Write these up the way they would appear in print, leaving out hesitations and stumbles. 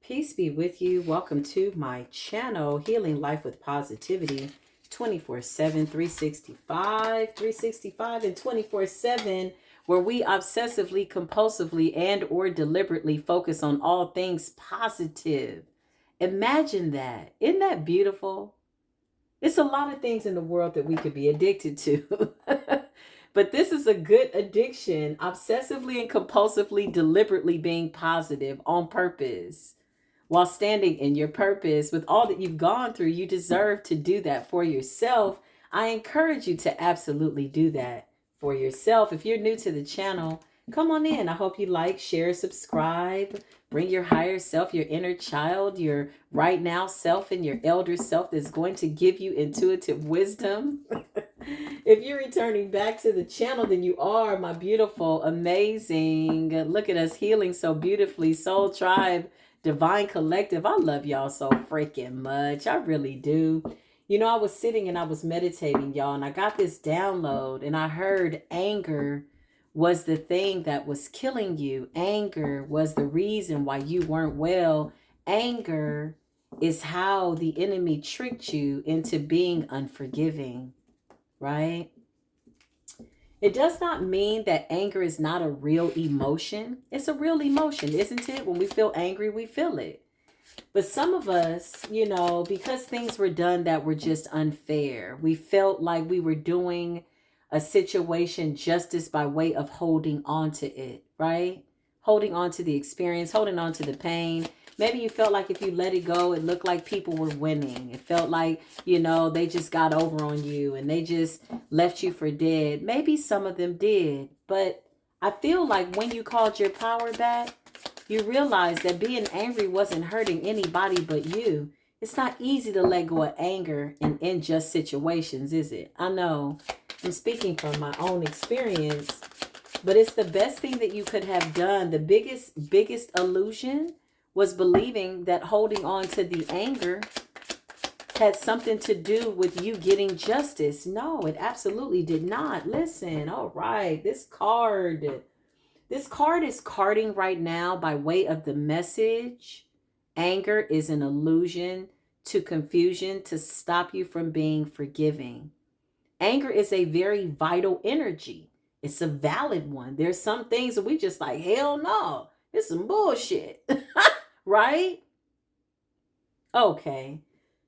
Peace be with you. Welcome to my channel, Healing Life with Positivity, 24/7, 365, and 24/7, where we obsessively, compulsively, and or deliberately focus on all things positive. Imagine that. Isn't that beautiful? It's a lot of things in the world that we could be addicted to. But this is a good addiction, obsessively and compulsively, deliberately being positive on purpose. While standing in your purpose with all that you've gone through, you deserve to do that for yourself. I encourage you to absolutely do that for yourself. If you're new to the channel, come on in. I hope you like, share, subscribe. Bring your higher self, your inner child, your right now self, and your elder self that's going to give you intuitive wisdom. If you're returning back to the channel, then you are my beautiful, amazing, look at us healing so beautifully, Soul Tribe, Divine Collective. I love y'all so freaking much. I really do. You know, I was sitting and I was meditating, y'all, and I got this download and I heard anger was the thing that was killing you. Anger was the reason why you weren't well. Anger is how the enemy tricked you into being unforgiving, right? It does not mean that anger is not a real emotion. It's a real emotion, isn't it? When we feel angry, we feel it. But some of us, you know, because things were done that were just unfair, we felt like we were doing a situation justice by way of holding on to it, right? Holding on to the experience, holding on to the pain. Maybe you felt like if you let it go, it looked like people were winning. It felt like, you know, they just got over on you and they just left you for dead. Maybe some of them did. But I feel like when you called your power back, you realize that being angry wasn't hurting anybody but you. It's not easy to let go of anger in unjust situations, is it? I know I'm speaking from my own experience, but it's the best thing that you could have done. The biggest illusion was believing that holding on to the anger had something to do with you getting justice. No, it absolutely did not. Listen, all right, this card is carding right now by way of the message. Anger is an illusion to confusion to stop you from being forgiving. Anger is a very vital energy. It's a valid one. There's some things that we just like, hell no, it's some bullshit. Right? Okay.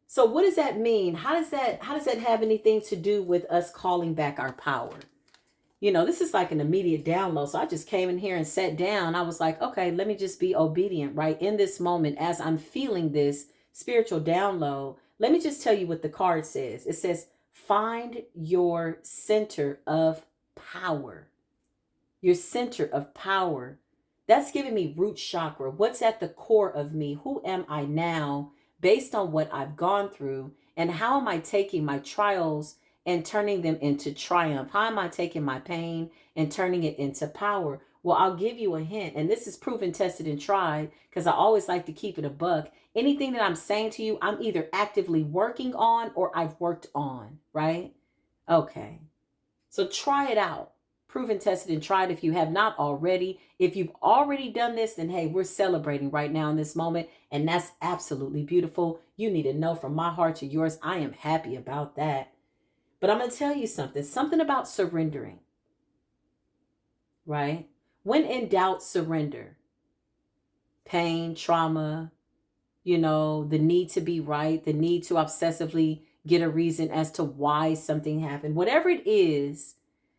So what does that mean? How does that have anything to do with us calling back our power? You know, this is like an immediate download. So I just came in here and sat down. I was like, okay, let me just be obedient, right? In this moment, as I'm feeling this spiritual download, let me just tell you what the card says. It says, find your center of power. Your center of power. That's giving me root chakra. What's at the core of me? Who am I now based on what I've gone through? And how am I taking my trials and turning them into triumph? How am I taking my pain and turning it into power? Well, I'll give you a hint. And this is proven, tested, and tried because I always like to keep it a buck. Anything that I'm saying to you, I'm either actively working on or I've worked on, right? Okay. So try it out. Proven, tested, and tried if you have not already. If you've already done this, then hey, we're celebrating right now in this moment. And that's absolutely beautiful. You need to know from my heart to yours, I am happy about that. But I'm going to tell you something about surrendering, right? When in doubt, surrender. Pain, trauma, you know, the need to be right, the need to obsessively get a reason as to why something happened, whatever it is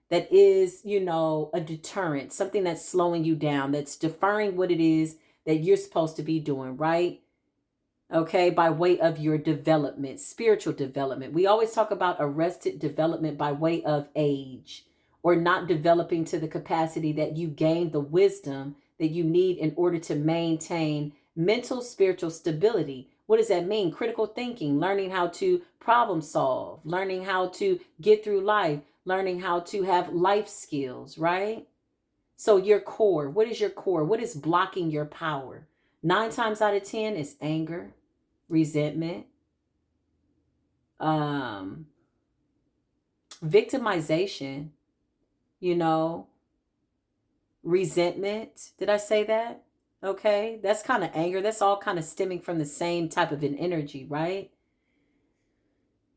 that is, you know, a deterrent, something that's slowing you down, that's deferring what it is that you're supposed to be doing, right? Okay, by way of your development, spiritual development. We always talk about arrested development by way of age or not developing to the capacity that you gain the wisdom that you need in order to maintain mental, spiritual stability. What does that mean? Critical thinking, learning how to problem solve, learning how to get through life, learning how to have life skills, right? So your core, what is your core? What is blocking your power? 9 times out of 10 is anger, resentment, victimization, you know, resentment. Did I say that? Okay, that's kind of anger. That's all kind of stemming from the same type of an energy, right?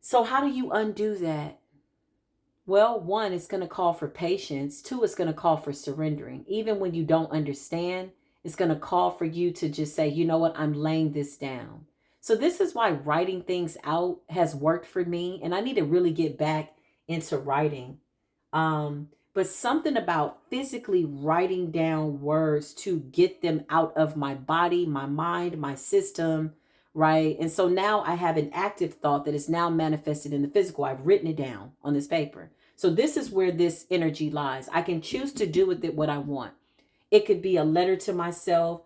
So how do you undo that? Well, one, it's going to call for patience. Two, it's going to call for surrendering. Even when you don't understand, it's going to call for you to just say, you know what, I'm laying this down. So this is why writing things out has worked for me. And I need to really get back into writing. But something about physically writing down words to get them out of my body, my mind, my system, right? And so now I have an active thought that is now manifested in the physical. I've written it down on this paper. So this is where this energy lies. I can choose to do with it what I want. It could be a letter to myself,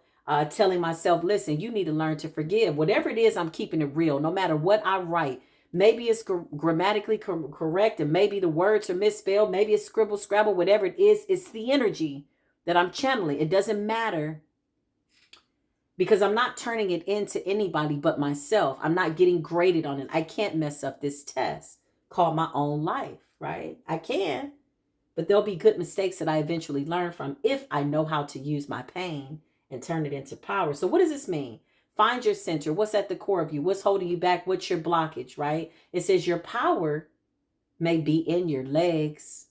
telling myself, listen, you need to learn to forgive. Whatever it is, I'm keeping it real. No matter what I write, maybe it's grammatically correct, and maybe the words are misspelled. Maybe it's scribble, scrabble, whatever it is. It's the energy that I'm channeling. It doesn't matter, because I'm not turning it into anybody but myself. I'm not getting graded on it. I can't mess up this test called my own life, right? I can. But there'll be good mistakes that I eventually learn from if I know how to use my pain and turn it into power. So what does this mean? Find your center. What's at the core of you? What's holding you back? What's your blockage, right? It says your power may be in your legs.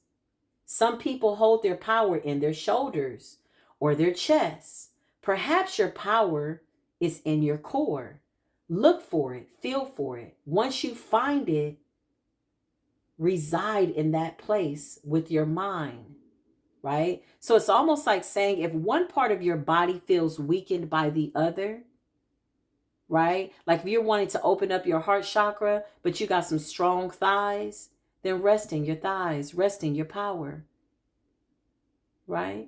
Some people hold their power in their shoulders or their chests. Perhaps your power is in your core. Look for it. Feel for it. Once you find it, reside in that place with your mind, right? So it's almost like saying if one part of your body feels weakened by the other, right? Like if you're wanting to open up your heart chakra, but you got some strong thighs, then rest in your thighs, rest in your power, right?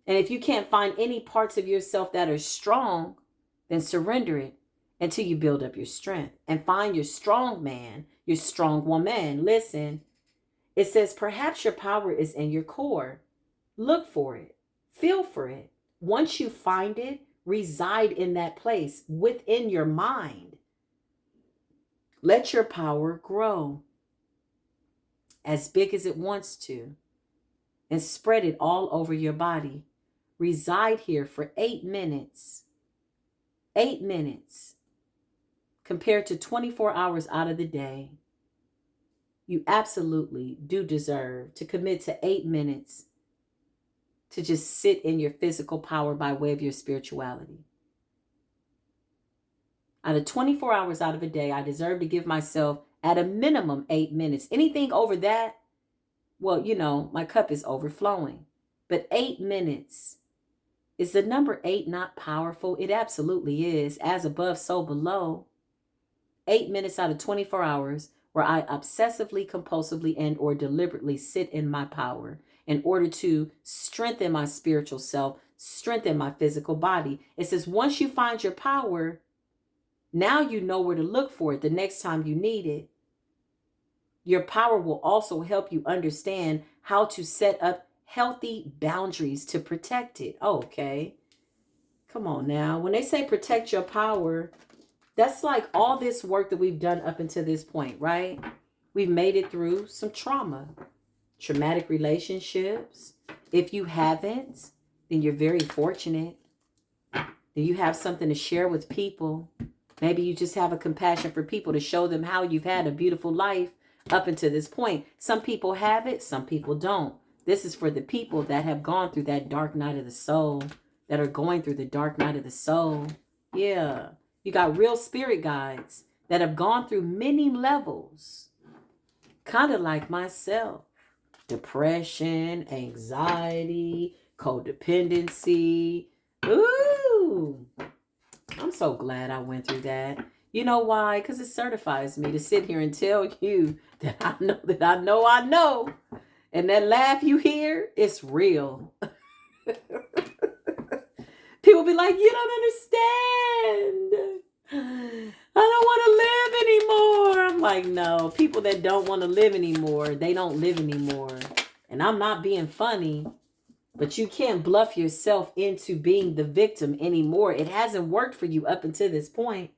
And if you can't find any parts of yourself that are strong, then surrender it until you build up your strength and find your strong man, your strong woman. Listen, it says perhaps your power is in your core. Look for it. Feel for it. Once you find it, reside in that place within your mind. Let your power grow as big as it wants to and spread it all over your body. Reside here for 8 minutes. 8 minutes compared to 24 hours out of the day. You absolutely do deserve to commit to 8 minutes to just sit in your physical power by way of your spirituality. Out of 24 hours out of a day, I deserve to give myself at a minimum 8 minutes. Anything over that, well, you know, my cup is overflowing. But 8 minutes. Is the number 8 not powerful? It absolutely is. As above, so below. 8 minutes out of 24 hours where I obsessively, compulsively, and or deliberately sit in my power in order to strengthen my spiritual self, strengthen my physical body. It says once you find your power, now you know where to look for it the next time you need it. Your power will also help you understand how to set up healthy boundaries to protect it. Okay. Come on now. When they say protect your power, that's like all this work that we've done up until this point, right? We've made it through some trauma, traumatic relationships. If you haven't, then you're very fortunate. Then you have something to share with people. Maybe you just have a compassion for people to show them how you've had a beautiful life up until this point. Some people have it, some people don't. This is for the people that have gone through that dark night of the soul, that are going through the dark night of the soul. Yeah. You got real spirit guides that have gone through many levels, kind of like myself. Depression, anxiety, codependency. Ooh, I'm so glad I went through that. You know why? Because it certifies me to sit here and tell you that I know that I know I know. And that laugh you hear, it's real. People be like, you don't understand. I don't want to live anymore. I'm like, no, people that don't want to live anymore, they don't live anymore. And I'm not being funny, but you can't bluff yourself into being the victim anymore. It hasn't worked for you up until this point.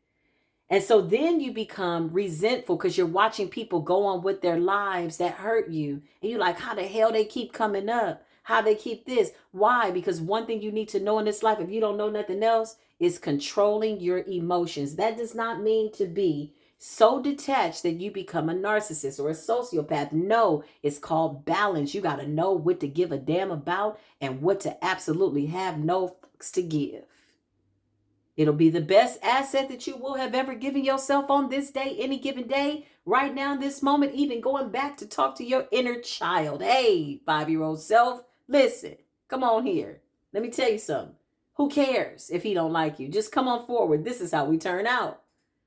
And so then you become resentful because you're watching people go on with their lives that hurt you. And you're like, how the hell they keep coming up? how they keep this. Why? Because one thing you need to know in this life, if you don't know nothing else, is controlling your emotions. That does not mean to be so detached that you become a narcissist or a sociopath. No, it's called balance. You got to know what to give a damn about and what to absolutely have no fucks to give. It'll be the best asset that you will have ever given yourself on this day, any given day, right now, in this moment, even going back to talk to your inner child. Hey, 5-year-old self, listen, come on here. Let me tell you something. Who cares if he don't like you? Just come on forward. This is how we turn out.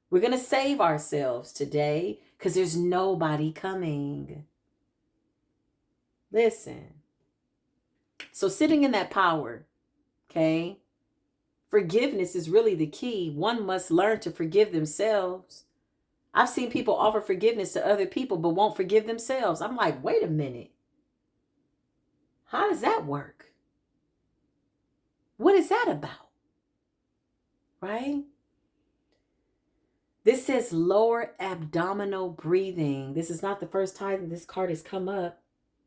We're going to save ourselves today because there's nobody coming. Listen. So sitting in that power, okay? Forgiveness is really the key. One must learn to forgive themselves. I've seen people offer forgiveness to other people but won't forgive themselves. I'm like, wait a minute. How does that work? What is that about? Right? This says lower abdominal breathing. This is not the first time this card has come up.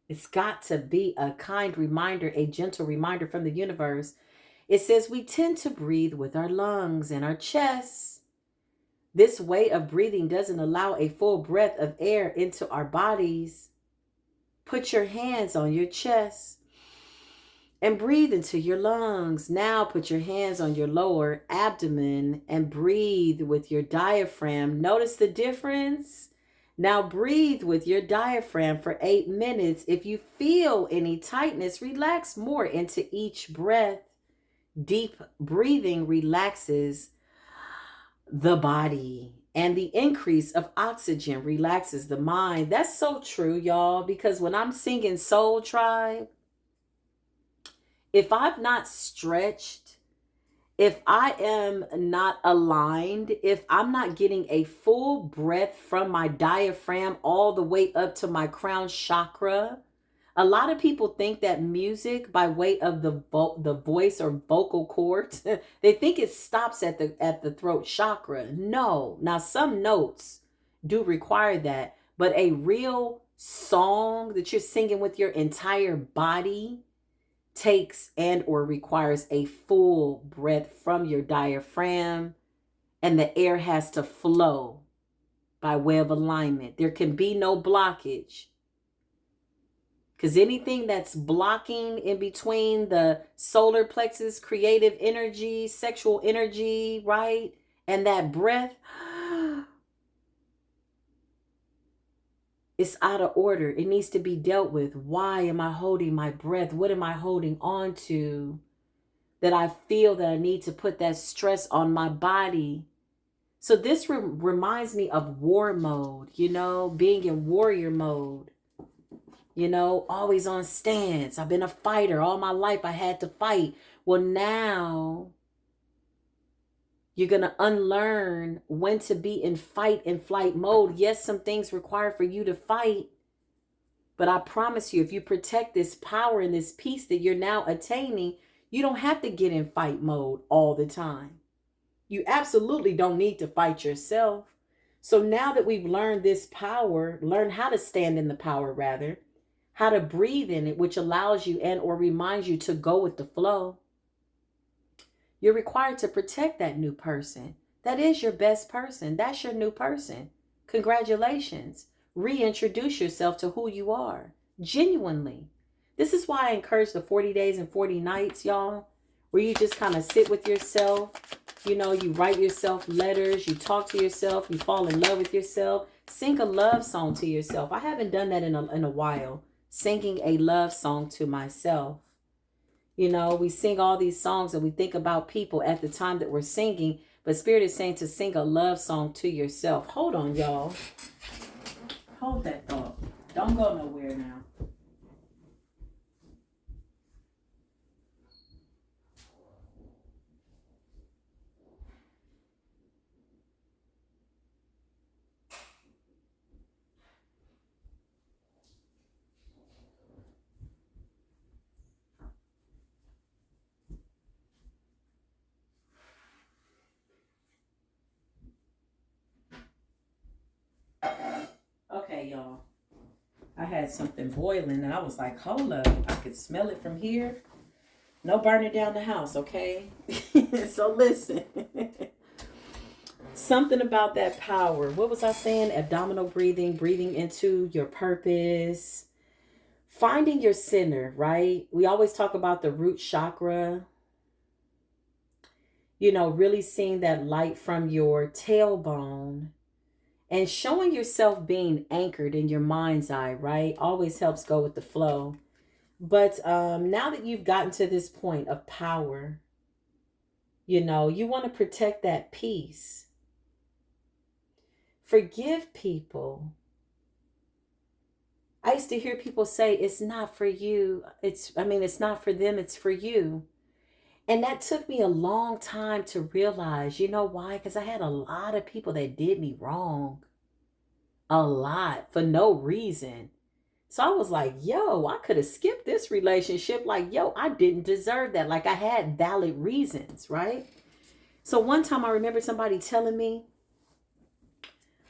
It's got to be a kind reminder, a gentle reminder from the universe. It says we tend to breathe with our lungs and our chests. This way of breathing doesn't allow a full breath of air into our bodies. Put your hands on your chest and breathe into your lungs. Now put your hands on your lower abdomen and breathe with your diaphragm. Notice the difference? Now breathe with your diaphragm for 8 minutes. If you feel any tightness, relax more into each breath. Deep breathing relaxes the body, and the increase of oxygen relaxes the mind. That's so true, y'all, because when I'm singing Soul Tribe, if I've not stretched, if I am not aligned, if I'm not getting a full breath from my diaphragm all the way up to my crown chakra, a lot of people think that music, by way of the voice or vocal cords, they think it stops at the throat chakra. No. Now some notes do require that, but a real song that you're singing with your entire body takes and or requires a full breath from your diaphragm, and the air has to flow by way of alignment. There can be no blockage. Because anything that's blocking in between the solar plexus, creative energy, sexual energy, right? And that breath, it's out of order. It needs to be dealt with. Why am I holding my breath? What am I holding on to? That I feel that I need to put that stress on my body. So this reminds me of war mode, being in warrior mode. Always on stance. I've been a fighter all my life. I had to fight. Well, now you're going to unlearn when to be in fight and flight mode. Yes, some things require for you to fight. But I promise you, if you protect this power and this peace that you're now attaining, you don't have to get in fight mode all the time. You absolutely don't need to fight yourself. So now that we've learned this power, learn how to stand in the power rather, how to breathe in it, which allows you and or reminds you to go with the flow. You're required to protect that new person. That is your best person. That's your new person. Congratulations. Reintroduce yourself to who you are. Genuinely. This is why I encourage the 40 days and 40 nights, y'all, where you just kind of sit with yourself. You write yourself letters, you talk to yourself, you fall in love with yourself. Sing a love song to yourself. I haven't done that in a while. Singing a love song to myself. We sing all these songs and we think about people at the time that we're singing, but Spirit is saying to sing a love song to yourself. Hold on, y'all. Hold that thought. Don't go nowhere now. Okay, y'all. I had something boiling and I was like, hold up, I could smell it from here. No burning down the house, okay? So listen. Something about that power. What was I saying? Abdominal breathing, breathing into your purpose, finding your center, right? We always talk about the root chakra, you know, really seeing that light from your tailbone and showing yourself being anchored in your mind's eye, right? Always helps go with the flow. But now that you've gotten to this point of power, you know, you want to protect that peace. Forgive people. I used to hear people say, it's not for you. It's not for them. It's for you. And that took me a long time to realize, you know why? Because I had a lot of people that did me wrong. A lot for no reason. So I was like, yo, I could have skipped this relationship. Like, yo, I didn't deserve that. Like I had valid reasons, right? So one time I remember somebody telling me,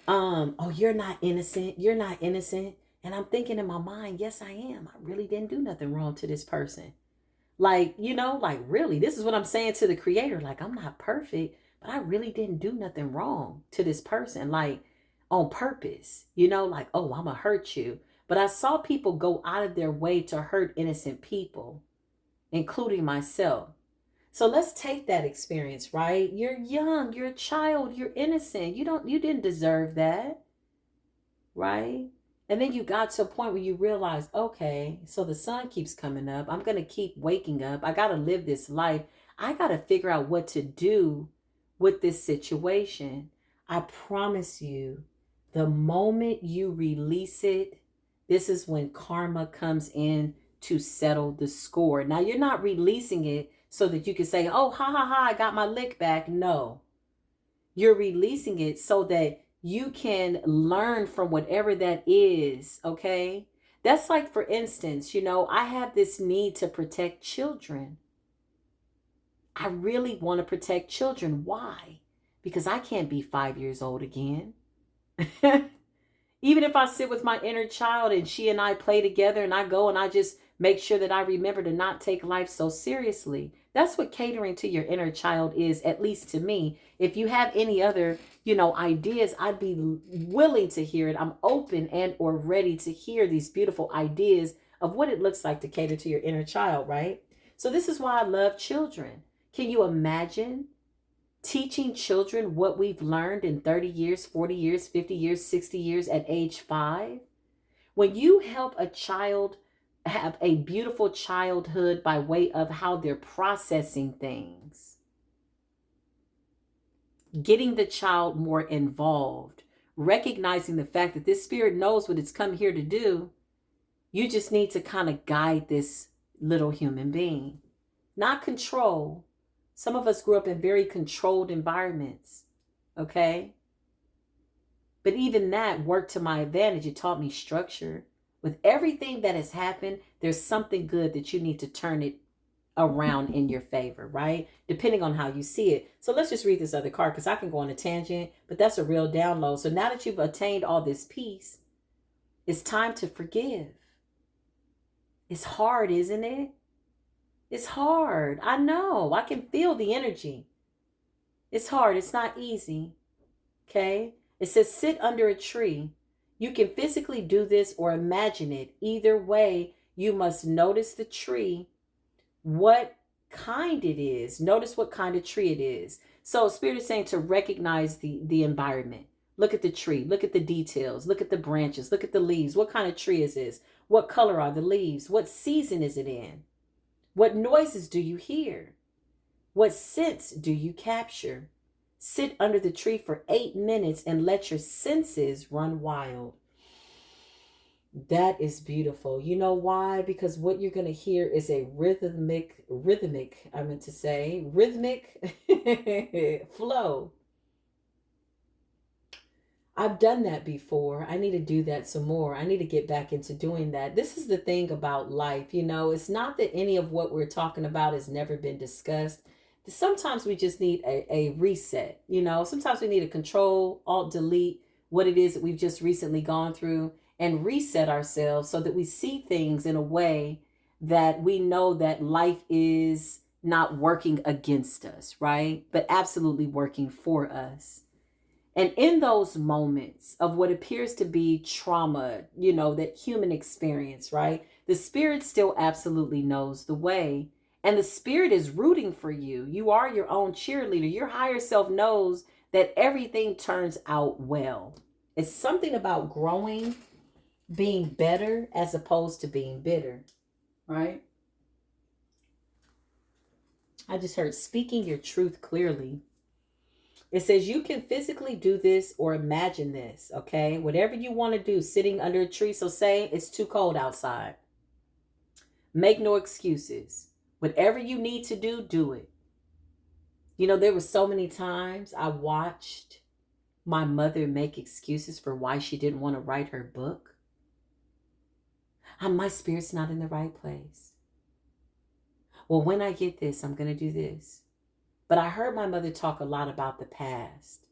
oh, you're not innocent. You're not innocent. And I'm thinking in my mind, yes, I am. I really didn't do nothing wrong to this person. Like, you know, like really, this is what I'm saying to the creator. Like, I'm not perfect, but I really didn't do nothing wrong to this person. Like on purpose, you know, like, oh, I'm gonna hurt you. But I saw people go out of their way to hurt innocent people, including myself. So let's take that experience, right? You're young, you're a child, you're innocent. You didn't deserve that, right? And then you got to a point where you realize, okay, so the sun keeps coming up. I'm going to keep waking up. I got to live this life. I got to figure out what to do with this situation. I promise you, the moment you release it, this is when karma comes in to settle the score. Now, you're not releasing it so that you can say, oh, ha, ha, ha, I got my lick back. No, you're releasing it so that you can learn from whatever that is, okay? That's like, for instance, you know, I have this need to protect children. I really want to protect children. Why? Because I can't be 5 years old again. Even if I sit with my inner child and she and I play together and I go and I just make sure that I remember to not take life so seriously. That's what catering to your inner child is, at least to me. If you have any other, you know, ideas, I'd be willing to hear it. I'm open and or ready to hear these beautiful ideas of what it looks like to cater to your inner child, right? So this is why I love children. Can you imagine teaching children what we've learned in 30 years, 40 years, 50 years, 60 years at age 5? When you help a child have a beautiful childhood by way of how they're processing things, getting the child more involved, recognizing the fact that this spirit knows what it's come here to do, you just need to kind of guide this little human being, not control. Some of us grew up in very controlled environments, okay? But even that worked to my advantage. It taught me structure. With everything that has happened, there's something good that you need to turn it around in your favor, right? Depending on how you see it. So let's just read this other card because I can go on a tangent, but that's a real download. So now that you've attained all this peace, it's time to forgive. It's hard, isn't it? It's hard. I know. I can feel the energy. It's hard. It's not easy. Okay? It says sit under a tree. You can physically do this or imagine it. Either way, you must notice the tree, what kind it is. Notice what kind of tree it is. So Spirit is saying to recognize the environment. Look at the tree. Look at the details. Look at the branches. Look at the leaves. What kind of tree is this? What color are the leaves? What season is it in? What noises do you hear? What scents do you capture? Sit under the tree for 8 minutes and let your senses run wild. That is beautiful. You know why? Because what you're going to hear is a rhythmic flow. I've done that before. I need to do that some more. I need to get back into doing that. This is the thing about life. You know, it's not that any of what we're talking about has never been discussed. Sometimes we just need a reset. You know, sometimes we need to control, alt, delete what it is that we've just recently gone through and reset ourselves so that we see things in a way that we know that life is not working against us, right? But absolutely working for us. And in those moments of what appears to be trauma, that human experience, right? The spirit still absolutely knows the way. And the spirit is rooting for you. You are your own cheerleader. Your higher self knows that everything turns out well. It's something about growing, being better as opposed to being bitter, right? I just heard speaking your truth clearly. It says you can physically do this or imagine this, okay? Whatever you want to do, sitting under a tree. So say it's too cold outside. Make no excuses. Whatever you need to do, do it. There were so many times I watched my mother make excuses for why she didn't want to write her book. My spirit's not in the right place. Well, when I get this, I'm going to do this. But I heard my mother talk a lot about the past.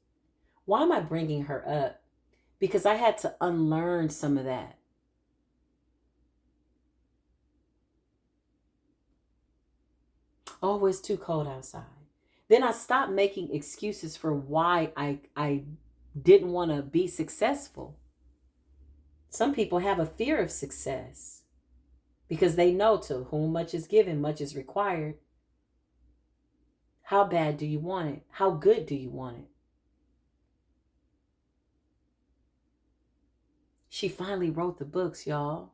Why am I bringing her up? Because I had to unlearn some of that. Oh, it's too cold outside. Then I stopped making excuses for why I didn't want to be successful. Some people have a fear of success because they know to whom much is given, much is required. How bad do you want it? How good do you want it? She finally wrote the books, y'all.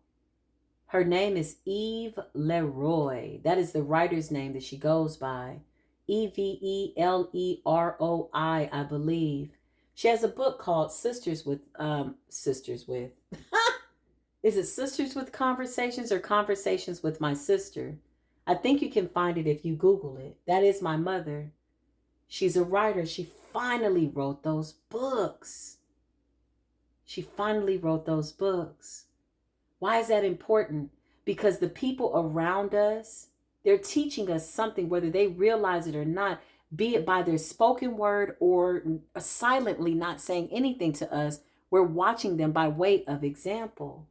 Her name is Eve Leroy. That is the writer's name that she goes by. Eveleroi, I believe. She has a book called Sisters with. Is it Sisters with Conversations or Conversations with My Sister? I think you can find it if you Google it. That is my mother. She's a writer. She finally wrote those books. Why is that important? Because the people around us, they're teaching us something, whether they realize it or not, be it by their spoken word or silently not saying anything to us. We're watching them by way of example.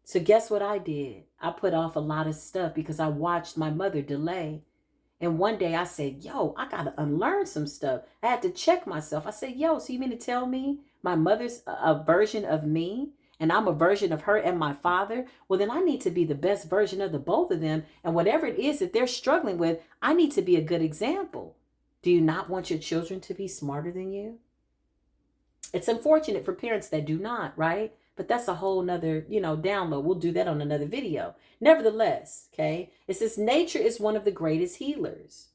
So guess what I did? I put off a lot of stuff because I watched my mother delay. And one day I said, yo, I got to unlearn some stuff. I had to check myself. I said, yo, so you mean to tell me my mother's a version of me and I'm a version of her and my father? Well, then I need to be the best version of the both of them. And whatever it is that they're struggling with, I need to be a good example. Do you not want your children to be smarter than you? It's unfortunate for parents that do not, right? But that's a whole nother, download. We'll do that on another video. Nevertheless, okay, it says nature is one of the greatest healers.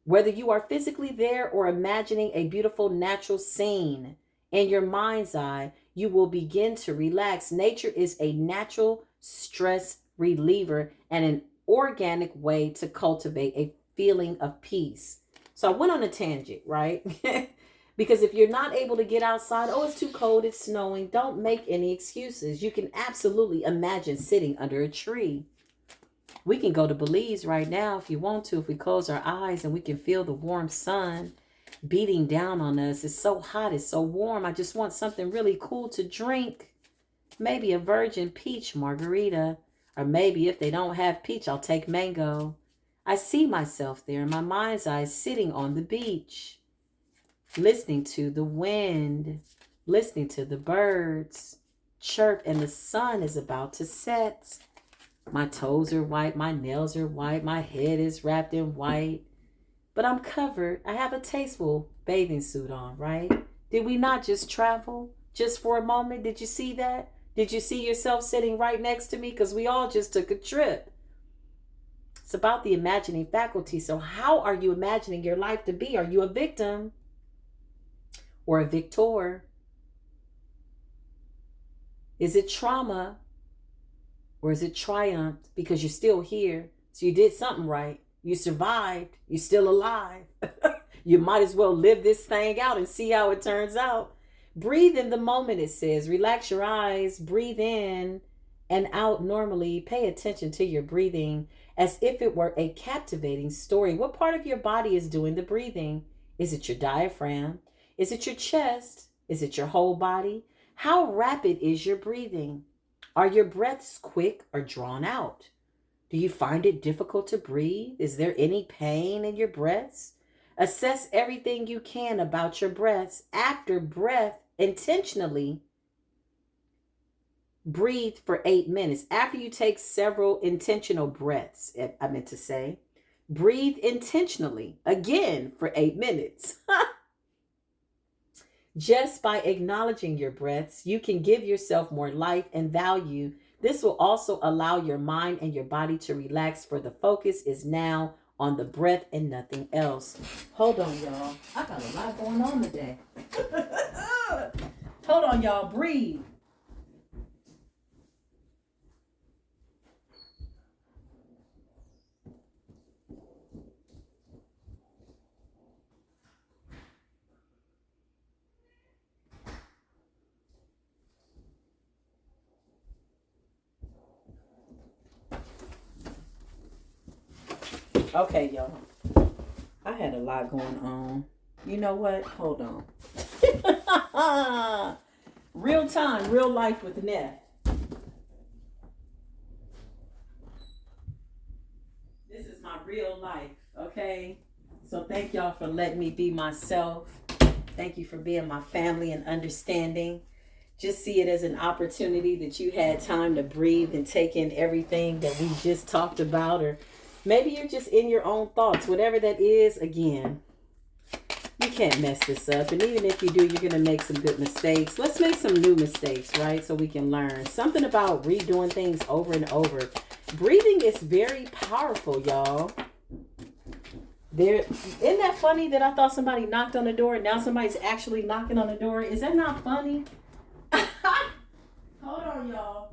Whether you are physically there or imagining a beautiful natural scene in your mind's eye, you will begin to relax. Nature is a natural stress reliever and an organic way to cultivate a feeling of peace. So I went on a tangent, right? Because if you're not able to get outside, oh, it's too cold, it's snowing, don't make any excuses. You can absolutely imagine sitting under a tree. We can go to Belize right now if you want to, if we close our eyes and we can feel the warm sun beating down on us. It's so hot, it's so warm. I just want something really cool to drink. Maybe a virgin peach margarita. Or maybe if they don't have peach, I'll take mango. I see myself there in my mind's eye sitting on the beach, listening to the wind, listening to the birds chirp, and the sun is about to set. My toes are white, my nails are white, my head is wrapped in white, but I'm covered. I have a tasteful bathing suit on, right? Did we not just travel just for a moment? Did you see that? Did you see yourself sitting right next to me? Because we all just took a trip. It's about the imagining faculty. So how are you imagining your life to be? Are you a victim or a victor? Is it trauma or is it triumph because you're still here? So you did something right. You survived. You're still alive. You might as well live this thing out and see how it turns out. Breathe in the moment, it says. Relax your eyes. Breathe in and out normally. Pay attention to your breathing as if it were a captivating story. What part of your body is doing the breathing? Is it your diaphragm? Is it your chest? Is it your whole body? How rapid is your breathing? Are your breaths quick or drawn out? Do you find it difficult to breathe? Is there any pain in your breaths? Assess everything you can about your breaths. After breath, intentionally breathe for 8 minutes. After you take several intentional breaths, I meant to say, breathe intentionally again for 8 minutes. Just by acknowledging your breaths, you can give yourself more life and value. This will also allow your mind and your body to relax, for the focus is now on the breath and nothing else. Hold on, y'all. I got a lot going on today. Hold on, y'all. Breathe. Okay, y'all. I had a lot going on. You know what? Hold on. Real time, real life with Neff. This is my real life, okay? So thank y'all for letting me be myself. Thank you for being my family and understanding. Just see it as an opportunity that you had time to breathe and take in everything that we just talked about, or maybe you're just in your own thoughts. Whatever that is, again, you can't mess this up. And even if you do, you're going to make some good mistakes. Let's make some new mistakes, right? So we can learn. Something about redoing things over and over. Breathing is very powerful, y'all. Isn't that funny that I thought somebody knocked on the door and now somebody's actually knocking on the door? Is that not funny? Hold on, y'all.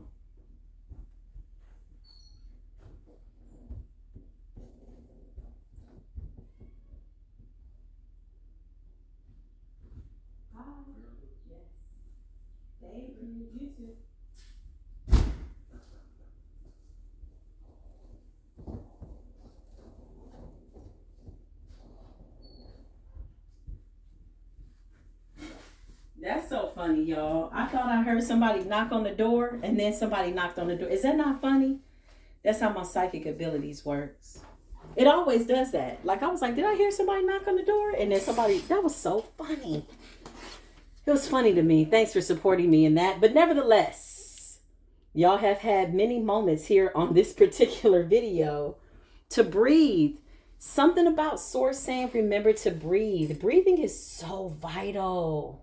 That's so funny, y'all. I thought I heard somebody knock on the door and then somebody knocked on the door. Is that not funny? That's how my psychic abilities works. It always does that. Like, I was like, did I hear somebody knock on the door? And then somebody, that was so funny. It was funny to me. Thanks for supporting me in that. But nevertheless, y'all have had many moments here on this particular video to breathe. Something about Source saying, remember to breathe. Breathing is so vital.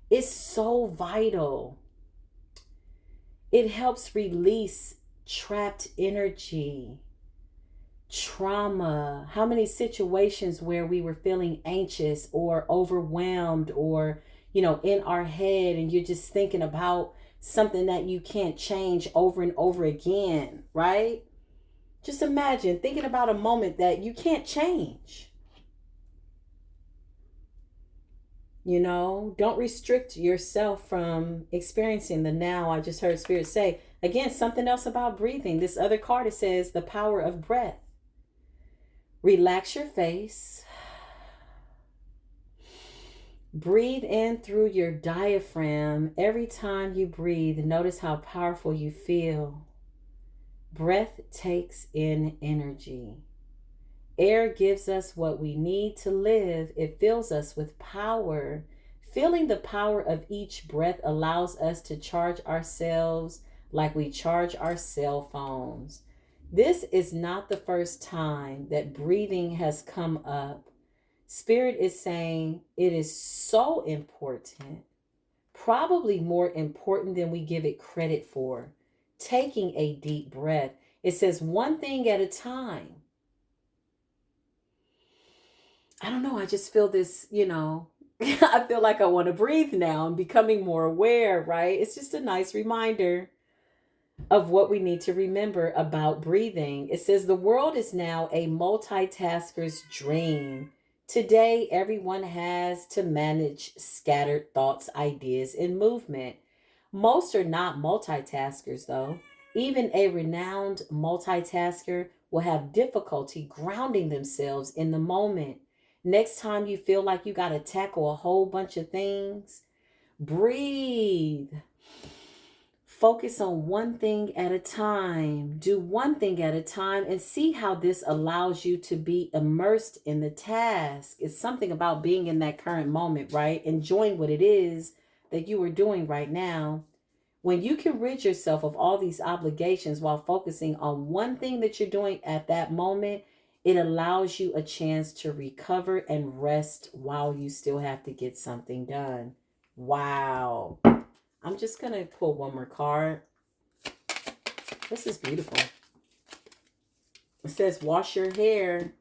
It's so vital. It helps release trapped energy, trauma. How many situations where we were feeling anxious or overwhelmed or, in our head, and you're just thinking about something that you can't change over and over again, right? Just imagine thinking about a moment that you can't change. Don't restrict yourself from experiencing the now. I just heard Spirit say, again, something else about breathing. This other card, it says the power of breath. Relax your face. Breathe in through your diaphragm. Every time you breathe, notice how powerful you feel. Breath takes in energy. Air gives us what we need to live. It fills us with power. Feeling the power of each breath allows us to charge ourselves like we charge our cell phones. This is not the first time that breathing has come up. Spirit is saying it is so important, probably more important than we give it credit for. Taking a deep breath. It says one thing at a time. I don't know. I just feel this, I feel like I want to breathe now. I'm becoming more aware, right? It's just a nice reminder of what we need to remember about breathing. It says the world is now a multitasker's dream. Today, everyone has to manage scattered thoughts, ideas, and movement. Most are not multitaskers, though. Even a renowned multitasker will have difficulty grounding themselves in the moment. Next time you feel like you got to tackle a whole bunch of things, breathe. Focus on one thing at a time. Do one thing at a time and see how this allows you to be immersed in the task. It's something about being in that current moment, right? Enjoying what it is that you are doing right now. When you can rid yourself of all these obligations while focusing on one thing that you're doing at that moment, it allows you a chance to recover and rest while you still have to get something done. Wow. I'm just going to pull one more card. This is beautiful. It says, wash your hair.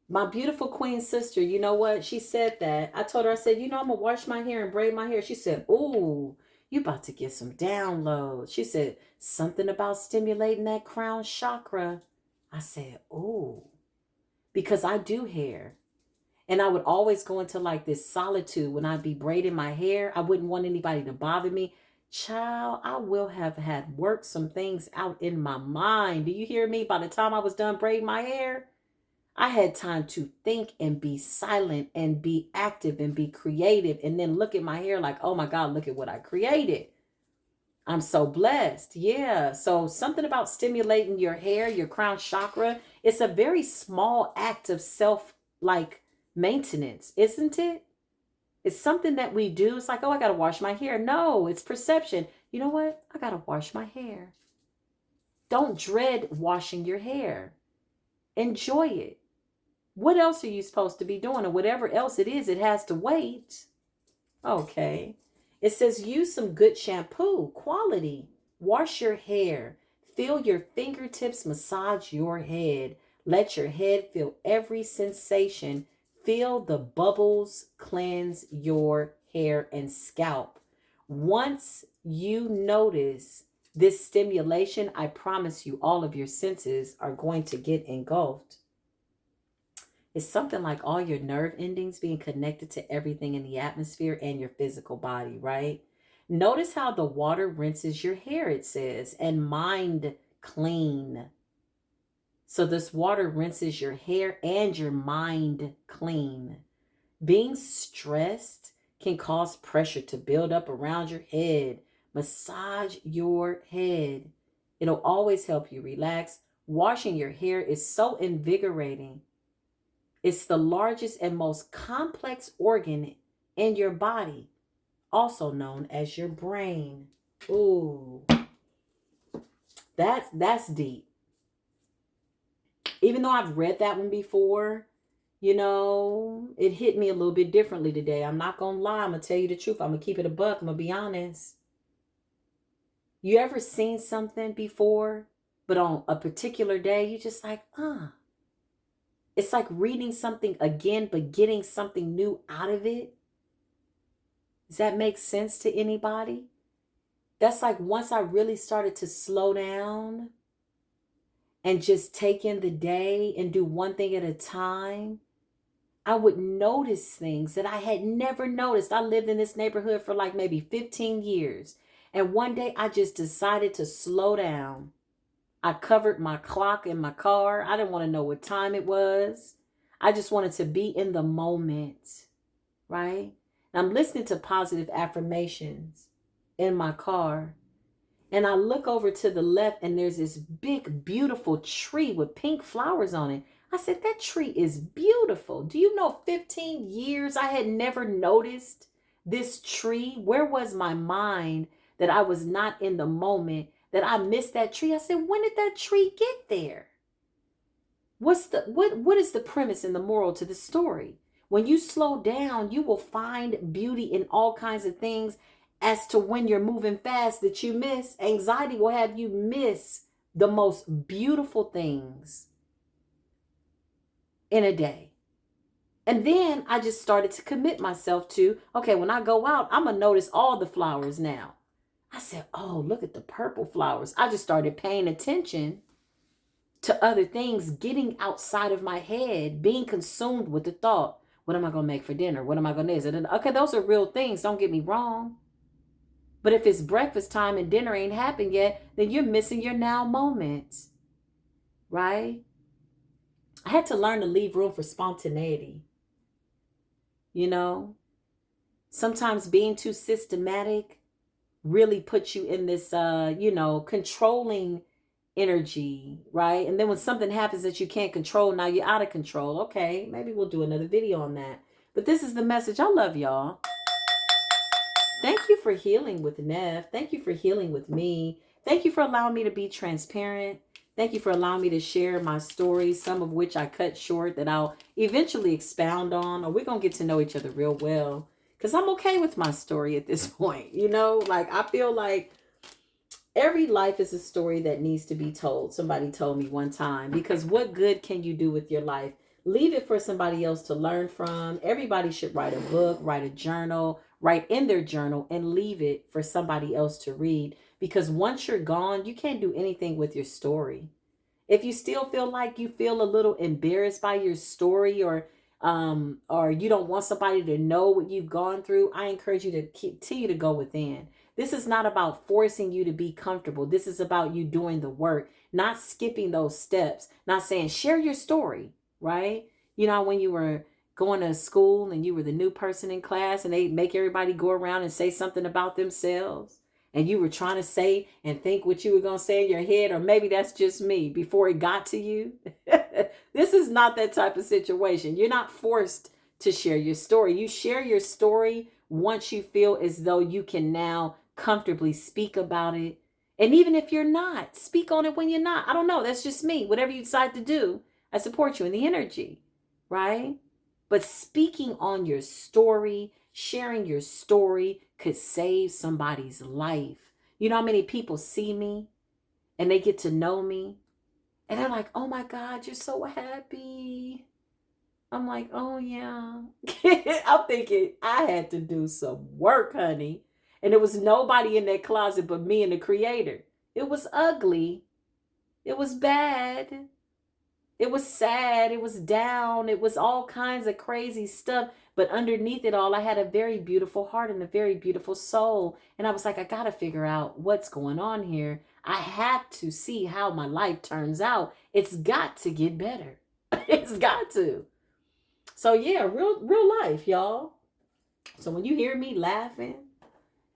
My beautiful queen sister, you know what? She said that. I told her, I said, I'm going to wash my hair and braid my hair. She said, ooh, you about to get some downloads. She said, something about stimulating that crown chakra. I said, ooh, because I do hair. And I would always go into like this solitude when I'd be braiding my hair. I wouldn't want anybody to bother me. Child, I will have had worked some things out in my mind. Do you hear me? By the time I was done braiding my hair, I had time to think and be silent and be active and be creative and then look at my hair like, oh my God, look at what I created. I'm so blessed. Yeah. So something about stimulating your hair, your crown chakra, it's a very small act of maintenance, isn't it? It's something that we do. It's like, oh, I got to wash my hair. No, it's perception. You know what? I got to wash my hair. Don't dread washing your hair. Enjoy it. What else are you supposed to be doing? Or whatever else it is, it has to wait. Okay. It says use some good shampoo, quality. Wash your hair. Feel your fingertips massage your head. Let your head feel every sensation. Feel the bubbles cleanse your hair and scalp. Once you notice this stimulation, I promise you all of your senses are going to get engulfed. It's something like all your nerve endings being connected to everything in the atmosphere and your physical body, right? Notice how the water rinses your hair, it says, and mind clean. So this water rinses your hair and your mind clean. Being stressed can cause pressure to build up around your head. Massage your head. It'll always help you relax. Washing your hair is so invigorating. It's the largest and most complex organ in your body, also known as your brain. Ooh, that's deep. Even though I've read that one before, it hit me a little bit differently today. I'm not going to lie. I'm going to tell you the truth. I'm going to keep it a buck. I'm going to be honest. You ever seen something before, but on a particular day, you just like, It's like reading something again, but getting something new out of it. Does that make sense to anybody? That's like once I really started to slow down and just take in the day and do one thing at a time, I would notice things that I had never noticed. I lived in this neighborhood for like maybe 15 years. And one day I just decided to slow down. I covered my clock in my car. I didn't want to know what time it was. I just wanted to be in the moment, right? And I'm listening to positive affirmations in my car. And I look over to the left and there's this big, beautiful tree with pink flowers on it. I said, that tree is beautiful. Do you know 15 years I had never noticed this tree? Where was my mind that I was not in the moment, that I missed that tree? I said, when did that tree get there? What is the premise and the moral to the story? When you slow down, you will find beauty in all kinds of things. As to when you're moving fast that you miss, anxiety will have you miss the most beautiful things in a day. And then I just started to commit myself to, okay, when I go out, I'm going to notice all the flowers now. I said, oh, look at the purple flowers. I just started paying attention to other things, getting outside of my head, being consumed with the thought, what am I going to make for dinner? What am I going to do? Okay, those are real things. Don't get me wrong. But if it's breakfast time and dinner ain't happened yet, then you're missing your now moments, right? I had to learn to leave room for spontaneity. You know, sometimes being too systematic really puts you in this, controlling energy, right? And then when something happens that you can't control, now you're out of control. Okay, maybe we'll do another video on that. But this is the message. I love y'all. Thank you for healing with Neff. Thank you for healing with me. Thank you for allowing me to be transparent. Thank you for allowing me to share my stories, some of which I cut short that I'll eventually expound on, or we're going to get to know each other real well. Because I'm okay with my story at this point. Like I feel like every life is a story that needs to be told. Somebody told me one time, because what good can you do with your life? Leave it for somebody else to learn from. Everybody should write a book, write a journal, write in their journal, and leave it for somebody else to read. Because once you're gone, you can't do anything with your story. If you still feel like you feel a little embarrassed by your story, or you don't want somebody to know what you've gone through, I encourage you to continue to go within. This is not about forcing you to be comfortable. This is about you doing the work, not skipping those steps, not saying share your story, right? When you were going to school and you were the new person in class and they make everybody go around and say something about themselves, and you were trying to say and think what you were going to say in your head, or maybe that's just me before it got to you. This is not that type of situation. You're not forced to share your story. You share your story once you feel as though you can now comfortably speak about it. And even if you're not, speak on it when you're not. I don't know. That's just me. Whatever you decide to do, I support you in the energy, right? But speaking on your story, sharing your story could save somebody's life. You know how many people see me and they get to know me and they're like, oh my God, you're so happy. I'm like, oh yeah. I'm thinking I had to do some work, honey. And there was nobody in that closet but me and the creator. It was ugly. It was bad. It was sad. It was down. It was all kinds of crazy stuff. But underneath it all, I had a very beautiful heart and a very beautiful soul. And I was like, I got to figure out what's going on here. I have to see how my life turns out. It's got to get better. It's got to. So yeah, real life, y'all. So when you hear me laughing,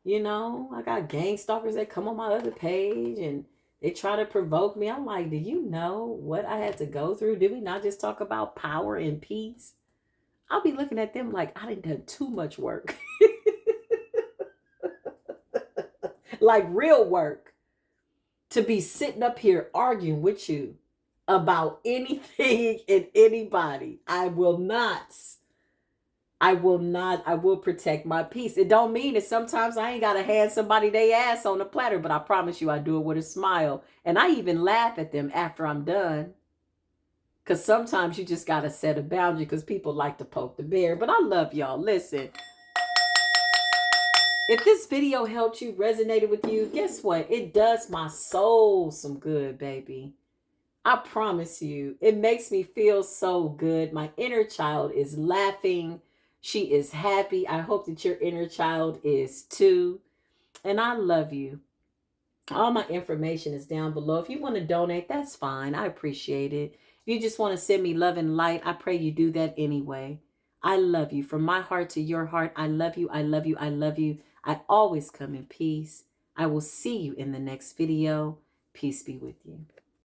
I got gang stalkers that come on my other page and they try to provoke me. I'm like, do you know what I had to go through? Did we not just talk about power and peace? I'll be looking at them like I didn't do too much work. Like real work. To be sitting up here arguing with you about anything and anybody. I will protect my peace. It don't mean that sometimes I ain't got to hand somebody their ass on a platter, but I promise you I do it with a smile. And I even laugh at them after I'm done. Because sometimes you just got to set a boundary because people like to poke the bear. But I love y'all. Listen. If this video helped you, resonated with you, guess what? It does my soul some good, baby. I promise you, it makes me feel so good. My inner child is laughing. She is happy. I hope that your inner child is too. And I love you. All my information is down below. If you want to donate, that's fine. I appreciate it. If you just want to send me love and light, I pray you do that anyway. I love you. From my heart to your heart, I love you. I love you. I love you. I always come in peace. I will see you in the next video. Peace be with you.